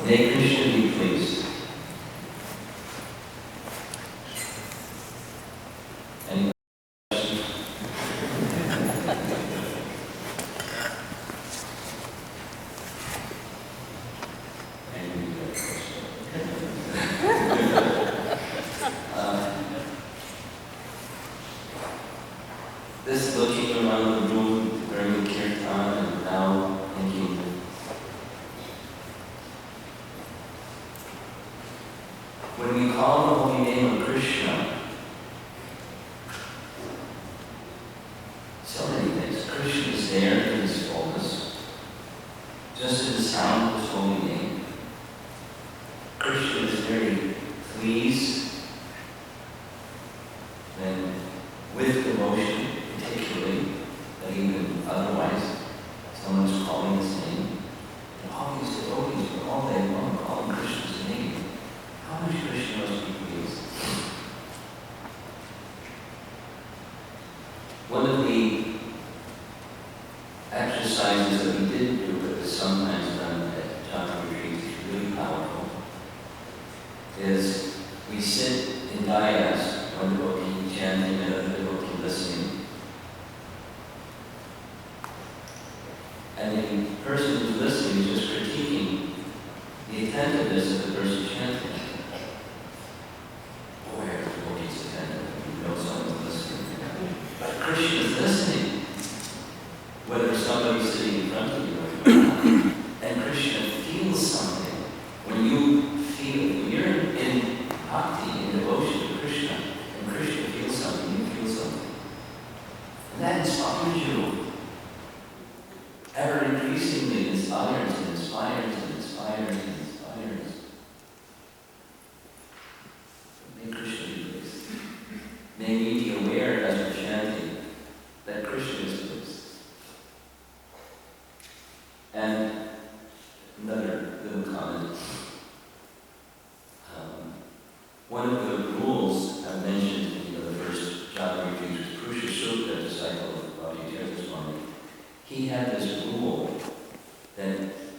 May Krishna be pleased. Any questions? This looking around the room during the kirtan and now thinking, when we call the holy name of Krishna, so many things. Krishna is there in his fullness, just in the sound of his holy name. Krishna is very pleased and with devotion, particularly, that even otherwise someone's calling his name. And all these devotees were all day long calling Krishna's name. How much Krishna must be pleased? One of the exercises that we didn't do, but is sometimes done at jhana retreats, is really powerful, is we sit in dayas, one devotee chanting and another devotee listening, and the person who's listening is just critiquing the attentiveness of the person chanting. Boy, our devotee's attentive, you know someone's listening. But Krishna is listening, whether somebody's sitting in front of you or not. And Krishna feels something. When you're in bhakti, in devotion to Krishna, and Krishna feels something, you feel something. And that inspires you. Ever increasingly inspires and inspires and inspires and inspires. May Krishna be pleased. May we be aware as we're chanting that Krishna is pleased. And another little comment. One of the rules I mentioned in the first jhana retreat was Purusha Sukha, a disciple of HH Swami. He had this rule that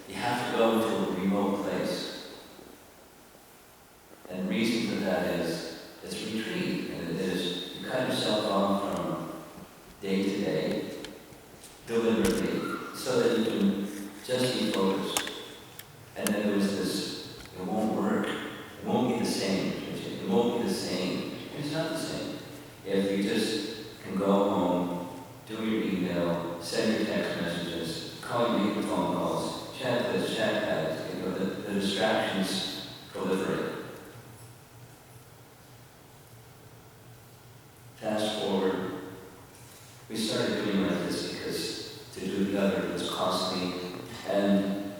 you have to go to a remote place. And the reason for that is it's retreat, and it is you cut yourself off from day to day, deliberately, so that you can just be focused. And then there was this, it won't work, it won't be the same. It won't be the same. It's not the same. If you just can go home, do your email, send your text messages, call your phone calls, chat this, chat that, the distractions proliferate. Fast forward, we started doing like this because to do the other was costly and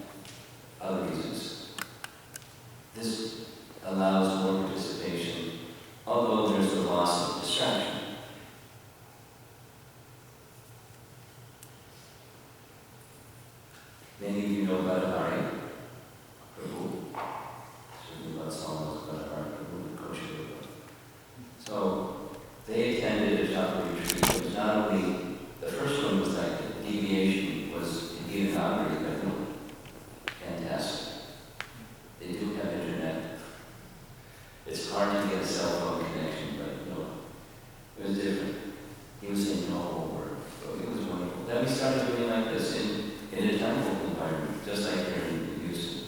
other reasons. This allows more participation, although there's the loss of distraction. Many of you know about Hari Prabhu. Certainly about songs about Hari Prabhu and Kosha Prabhu. So they attended a jhana retreat. It was not only, the first one was like the deviation was indeed an Hari, but no, fantastic. They do have internet. It's hard to get a cell phone connection, but no, it was different. He was saying no whole word, so it was wonderful. Then we started doing like this in a temple environment, just like here in Houston.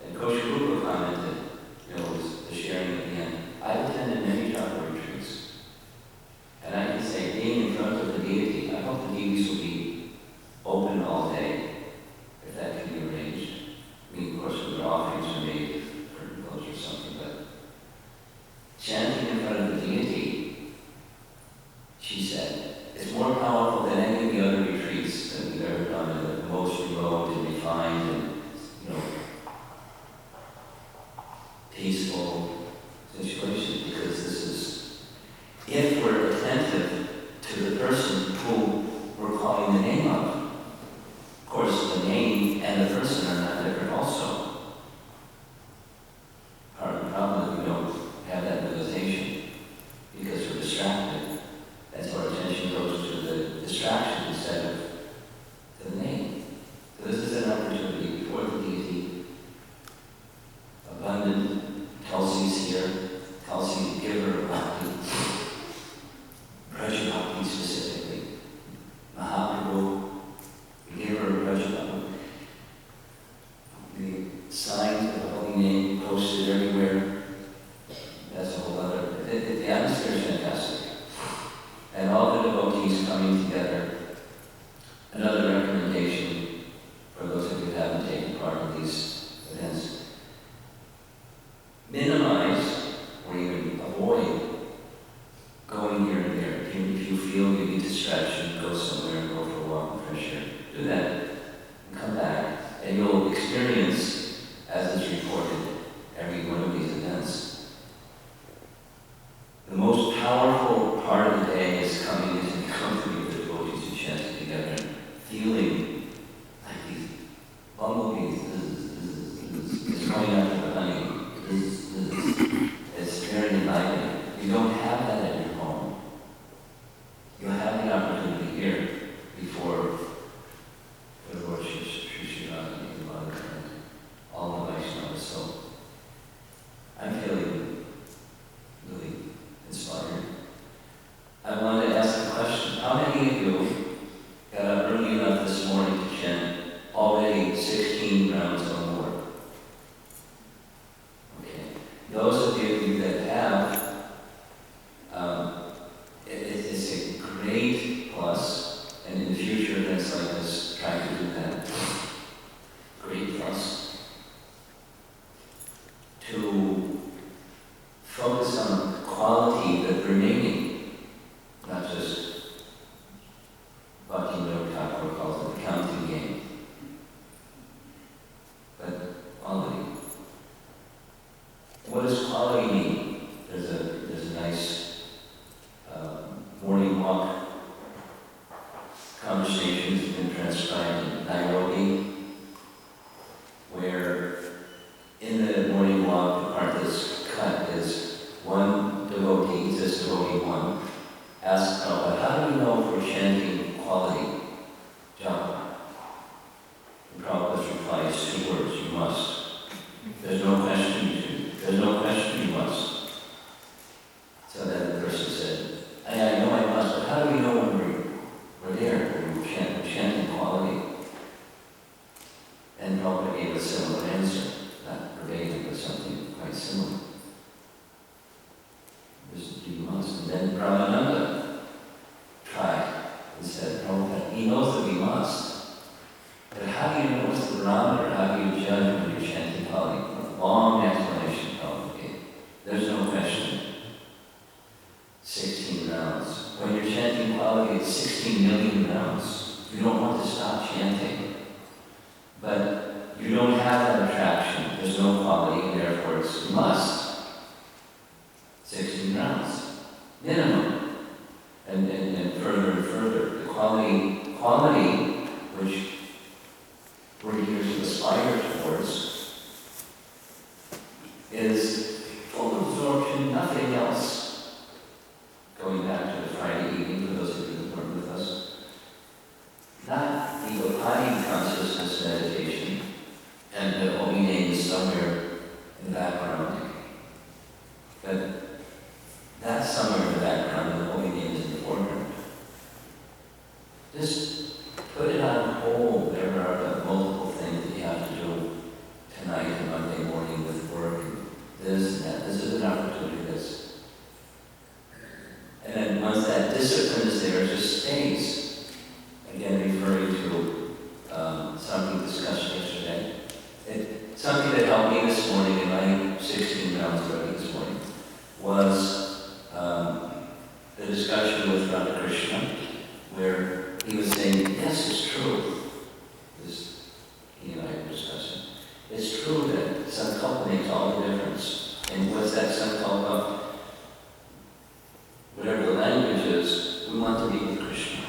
And Kosha Rupa commented, was the sharing at the end. I've attended many jhana retreats, and I can say, being in front of the deity, I hope the deities will be open all day, if that can be arranged. I mean, of course, the offerings are made for those or something, but chanting in front of the deity, she said, is more powerful than any of the other retreats that we've ever done, the most remote and refined, and experience, as is reported, every one of these events. The most powerful part of the day is coming into the company of the devotees who chant together and feeling like these bumblebees is going after the honey. It's very enlightening. You don't have that at your home. You'll have the opportunity here before the Lord Shri and all the Vaishnavas. So I'm feeling really inspired. I wanted to ask a question. How many of you got up early enough this morning to chant already 16 rounds or more? Okay. Those of you that have, it's a great plus, and in the future events like this, try to do that. Great plus. To focus on quality that remaining, not just Bhaktivinoda Thakur calls it the counting game, but quality. What does quality mean? There's a nice morning walk conversation that's been transcribed in Nairobi, where in the morning walk, the part that's cut is one devotee, this devotee one, asks Prabhupada, how do we know if we're chanting quality japa? And Prabhupada's reply is 2 words, you must. There's no question you do. There's no question you must. So then the person said, I know I must, but how do we know when we're there, when we're chanting quality? And Prabhupada gave a similar answer, not verbatim, but something quite similar. You must. And then Brahmananda tried and said, Prabhupada, he knows that we must. But how do you know what's the barometer? How do you judge when you're chanting quality? Long explanation, Prabhupada gave. There's no question. 16 rounds. When you're chanting quality, it's 16 million rounds. You don't want to stop chanting. But you don't have that attraction. There's no quality, and therefore it's a must. 16 rounds. Minimum. And further and further. The quality which we're here to aspire towards is full absorption, nothing else. Going back to the Friday evening, for those of you that weren't with us, not the Upadi consciousness meditation, and the Holyname is somewhere in the background, but that's somewhere in the background, and the Holyname is in the foreground. Just put it on hold. There are the multiple things that you have to do tonight and Monday morning with work, and this and that. This is an opportunity. And then once that discipline is there, it just stays. Again, referring to something discussed yesterday. Something that helped me this morning in my 16 rounds already this morning was the discussion with Radha Krishna, where he was saying, yes, it's true. He and I were discussing. It's true that sankalpa makes all the difference. And what's that sankalpa? Whatever the language is, we want to be with Krishna.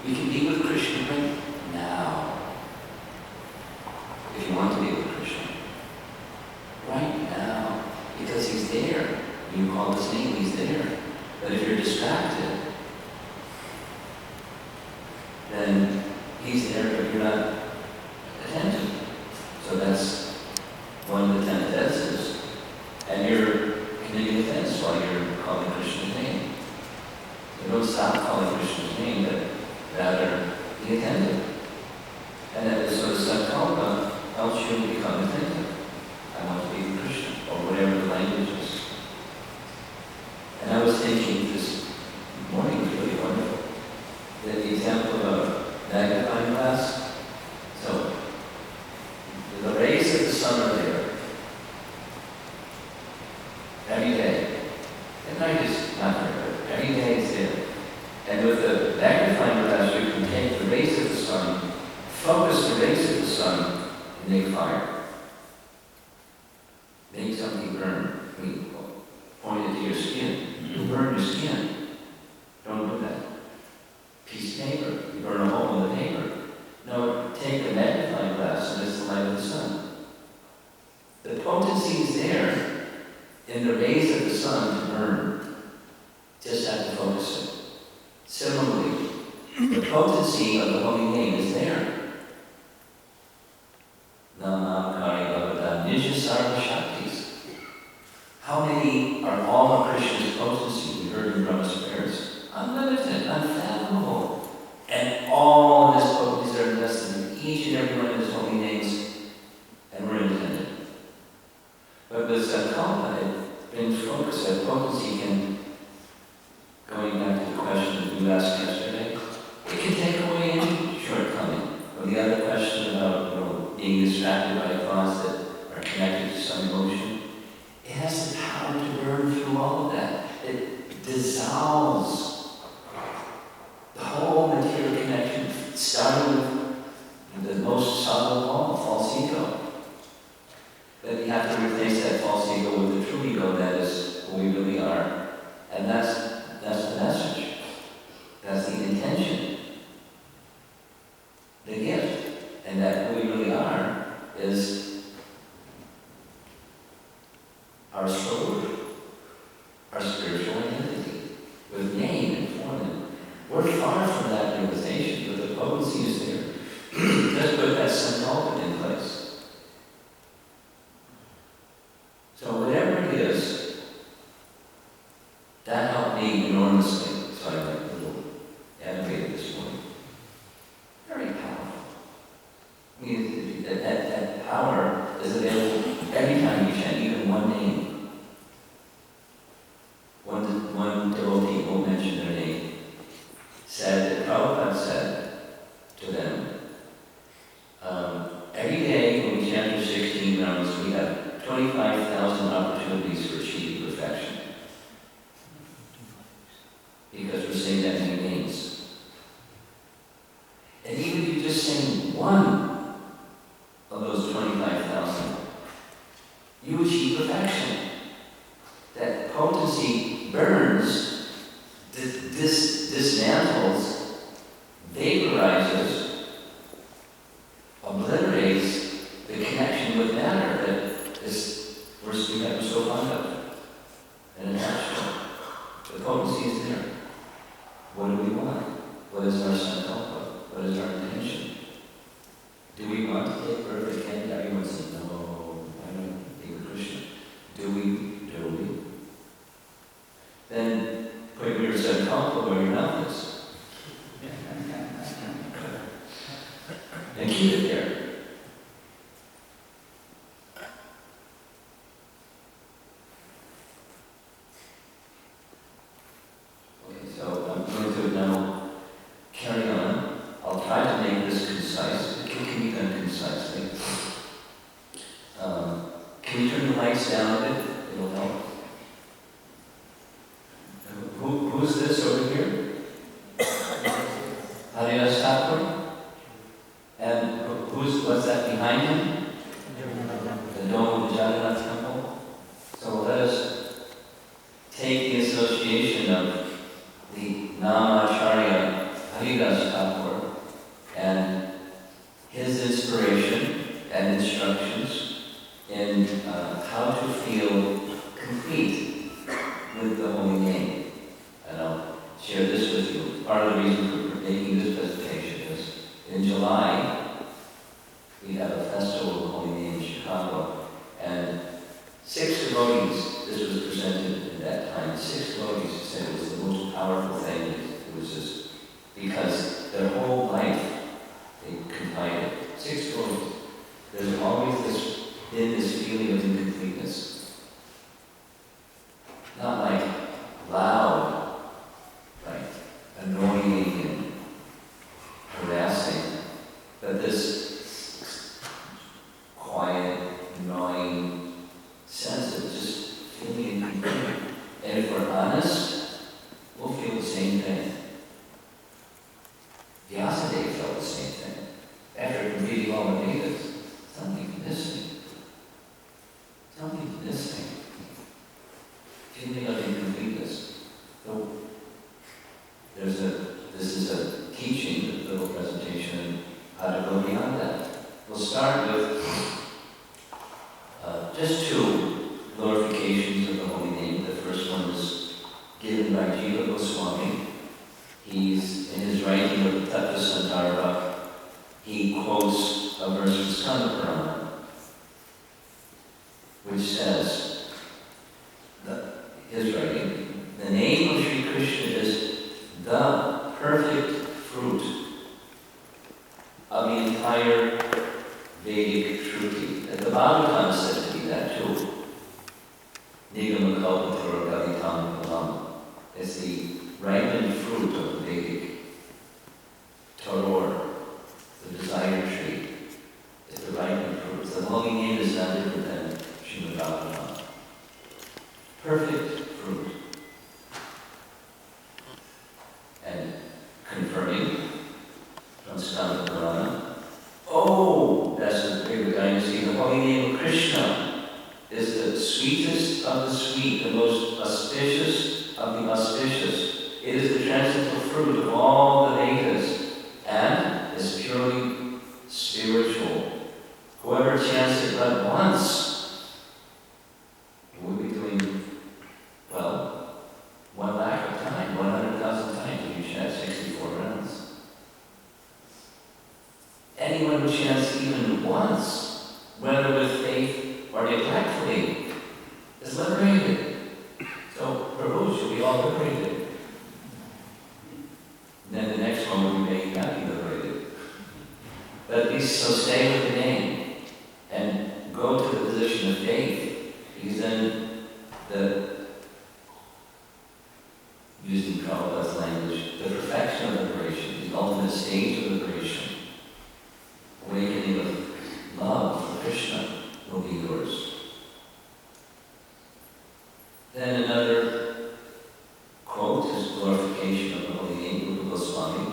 We can be with Krishna right now. If you want to be with Krishna. Right now. Because he's there. You call his name, he's there. But if you're distracted, then he's there, but you're not attentive. So that's one of the 10 offenses. And you're committing offense while you're calling Krishna's name. So don't stop calling Krishna's name, but rather be attentive. And that sort of sankalpa helps you become attentive. I want to be with Krishna, or whatever the language is. And I was thinking this morning was really wonderful. The example of a magnifying glass. So, the rays of the sun are there every day. At night is not very good. Every day it's there. And with the magnifying glass, you can take the rays of the sun, focus the rays of the sun and make fire. Make something burn. I mean, point it to your skin. You burn your skin. Don't do that. Piece of paper. You burn a hole in the paper. No, take the magnifying glass and it's the light of the sun. The potency is there in the rays of the sun to burn. Just have to focus it. Similarly, the potency of the holy name is there. How many are all of Krishna's potency? We heard in Brahma's prayers. Unlimited, unfathomable. And all of his potencies are invested in each and every one of his holy names, and we're intended. But with Sankalpa, it brings focus. That potency can, going back to the question you asked yesterday, it can take away any shortcoming. Or the other question about being distracted by thoughts that are connected to some emotion. It has the power to burn through all of that. It dissolves the whole material connection, starting with the most subtle of all, false ego. Then you have to replace that false ego with the true ego that is who we really are. And that's the message. That's the intention. The gift. And that who we really are is our soul, our spiritual identity, with name and form. We're far from that realization, but the potency is there. Let's put that sankalpa in place. So whatever it is, that helped me enormously. So I like a little animated this morning. Very powerful. I mean, that power is available every time you chant, even one name. One devotee who mentioned their name said that Prabhupada said to them, every day when we chant for 16 rounds, we have 25,000 opportunities for achieving perfection. Because we're saying that many names. And even if you just sing one of those 25,000, you achieve perfection. That potency burns, dismantles, vaporizes, obliterates the connection with matter that we're so fond of and attached to. The potency is there. What do we want? What is our sankalpa? What is our intention? Do we want to take perfect candy? Everyone says, no, I don't think we're Krishna. Do we? Then put your sankalpa where your mouth is. And keep it there. Okay, so I'm going to now carry on. I'll try to make this concise. It can be done concisely. Can we turn the lights down a bit? It'll help. Who's this over here? Haridas Thakur? And what's that behind him? The dome of the Jagannath Temple. So let us take the association of the Namacharya Haridas Thakur and his inspiration and instructions in how to feel complete with the holy name. And I'll share this with you. Part of the reason for making this presentation is in July, we have a festival of holy name in Chicago, and 6 devotees, this was presented at that time, 6 devotees said it was the most powerful thing. It was just because their whole life they confided. 6 devotees. There's always this feeling of incompleteness. Not like loud, like annoying and harassing, but this quiet, annoying sense of just feeling incomplete. And if we're honest, we'll feel the same thing. Vyasadeva felt the same thing. After start with just two glorifications of the holy name. The first one is given by Jiva Goswami. He's, in his writing of the Tattva Sandarbha, he quotes a verse from Skanda Purana, which says, his writing, the name of Sri Krishna is the perfect fruit of the entire Vedic Shruti. And the Bhagavatam said to be that too. Nigamakalpatura Gavitam Kalam. It's the ripened fruit of the Vedic Toror, the desire tree. It's the ripened fruit. The holy name is not different than Srimad Bhagavatam. Perfect fruit. And confirming from Skanda Purana, oh, that's the big dynasty. The holy name of Krishna is the sweetest of the sweet, the most auspicious of the auspicious. It is the transcendental fruit of all the Vedas and is purely spiritual. Whoever chants it but once will be doing, well, 1 lakh of time, 100,000 times if you chant 64 rounds. Anyone who chants even once, whether with faith or neglectfully, is liberated. So, Prabhu, should be all liberated. And then the next one we may not be liberated. But at least, so stay with the name and go to the position of faith, because then using Prabhupada's language, the perfection of liberation, the ultimate stage of liberation, awakening of love for Krishna will be yours. Then another quote is glorification of the holy name, Rupa Goswami.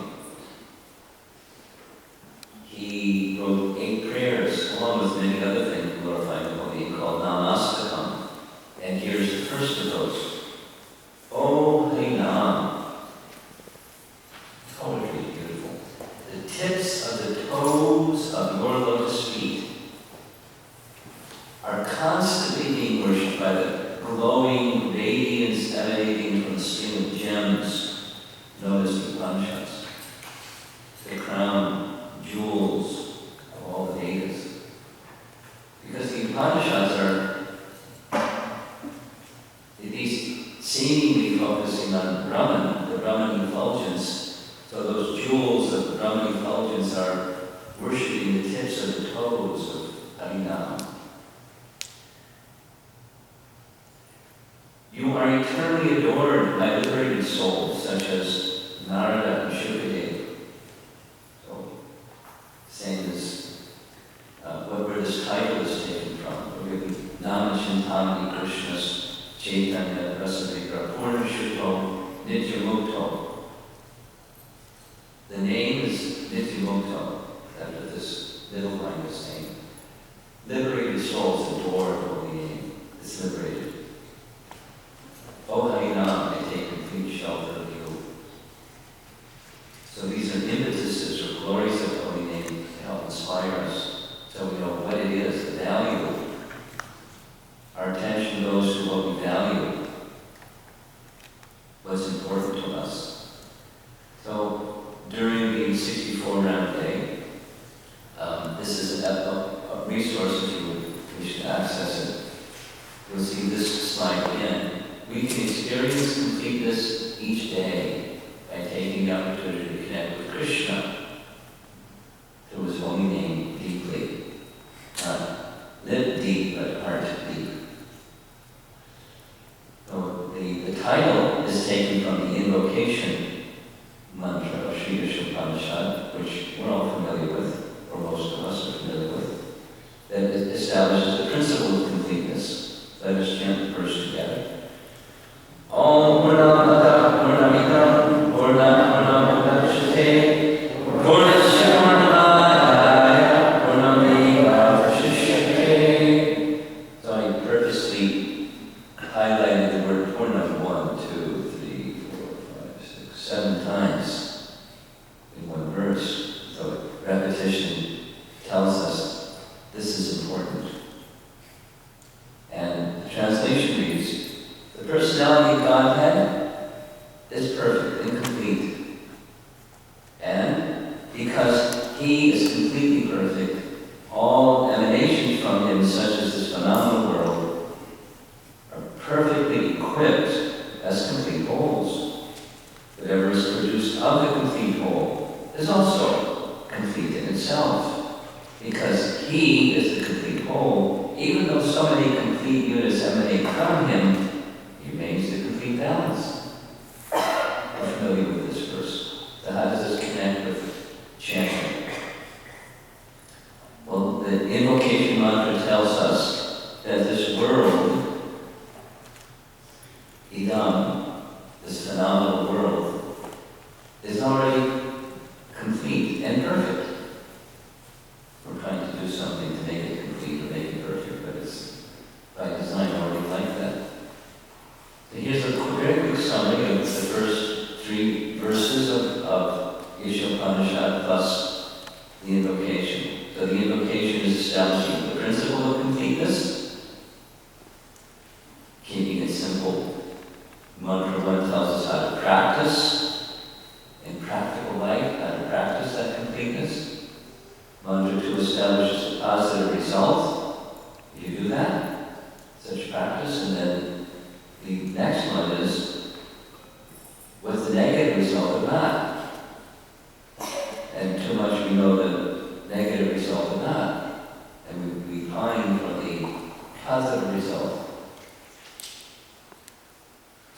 He wrote 8 prayers, along with many other things glorifying the holy name, called Namastakam. And here's the first of those. Oh, Holyname. Poetry, beautiful. The tips of the toes of your lotus feet are constantly being worshipped by the glowing radiance emanating from the stream of gems known as the Upanishads, the crown jewels of all the Vedas. Because the Upanishads are these seemingly focusing on Brahman, the Brahman effulgence. So those jewels of the Brahman effulgence are worshipping the tips of the toes of Harinam. You are eternally adored by liberated souls such as Narada and Shukadeva. So, same as where this title is taken from. Namachintamani Krishna's Chaitanya Rasavikra Purna Shuddho Nityamukto. The name is Nityamukto, after this middle line is saying. Liberated souls adore the holy name. It's liberated. Oh, Harinam, I take complete shelter of you. So these are impetuses or glories of the holy name to help inspire us, so we know what it is, the value. Our attention goes to what we value, what's important to us. So during the 64-round day, this is a resource if you wish to access it. You'll see this slide again. We can experience completeness each day by taking the opportunity to connect with Krishna through his holy name deeply. Not live deep, but heart deep. So the title is taken from the invocation mantra of Sri Vishnu Upanishad, which we're all familiar with, or most of us are familiar with, that establishes the principle of completeness. Let us chant the verse together. Om Purnamada Purnamidam Purnamada Purnamudachyate Purnasya Purnamaya Purnameva Vashishyate. So I purposely highlighted the word Purnam 1, 2, 3, 4, 5, 6, 7 times in one verse. So repetition tells us This is important. And the translation reads, the personality of Godhead is perfect and complete. And because He is completely perfect, all emanations from Him, such as this phenomenal world, are perfectly equipped as complete wholes. Whatever is produced of the complete whole is also complete in itself, because He is the complete whole. Even though so many complete units emanate from Him, He remains the complete balance. We're familiar with this verse. So how does this connect with chanting? Well, the invocation mantra tells us that this world, Idam, this phenomenal world, is already complete and perfect. We're trying to do something to make it complete or make it perfect, but it's by design already like that. So here's a very quick summary of the first 3 verses of Ishopanishad plus the invocation. So the invocation is establishing the principle of completeness, keeping it simple. Mantra 1 tells us how to practice in practical life, how to practice that completeness. Mantra 2 establishes a positive result. You do that, such practice, and then the next one is, what's the negative result of that? And too much we know the negative result of that, and we pine for the positive result.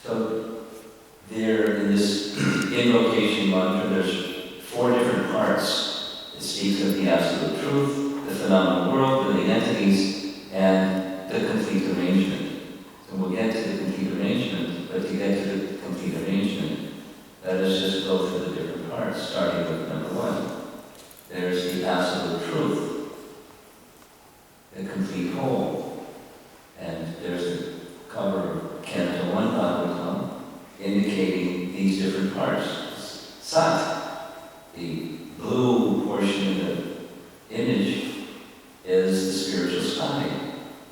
So there, in this invocation mantra, there's 4 different parts. It speaks of the absolute truth, the phenomenal world, living entities, and the complete arrangement. So we'll get to the complete arrangement, but to get to the complete arrangement, let us just go through the different parts, starting with number 1. There's the absolute truth, the complete whole, and there's the cover of Canto 1 Bhagavatam, indicating these different parts. Sat, the blue portion of the image, is the spiritual sky.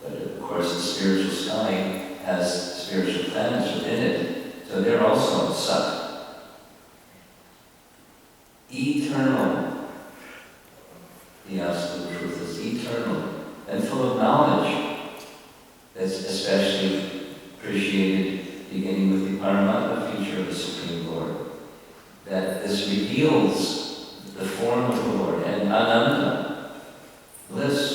But of course the spiritual sky has spiritual planets within it, so they're also Sat. Eternal, the absolute truth is eternal and full of knowledge. That's especially appreciated beginning with the Paramatma feature of the Supreme Lord. That this reveals the form of the Lord and Ananda, bliss,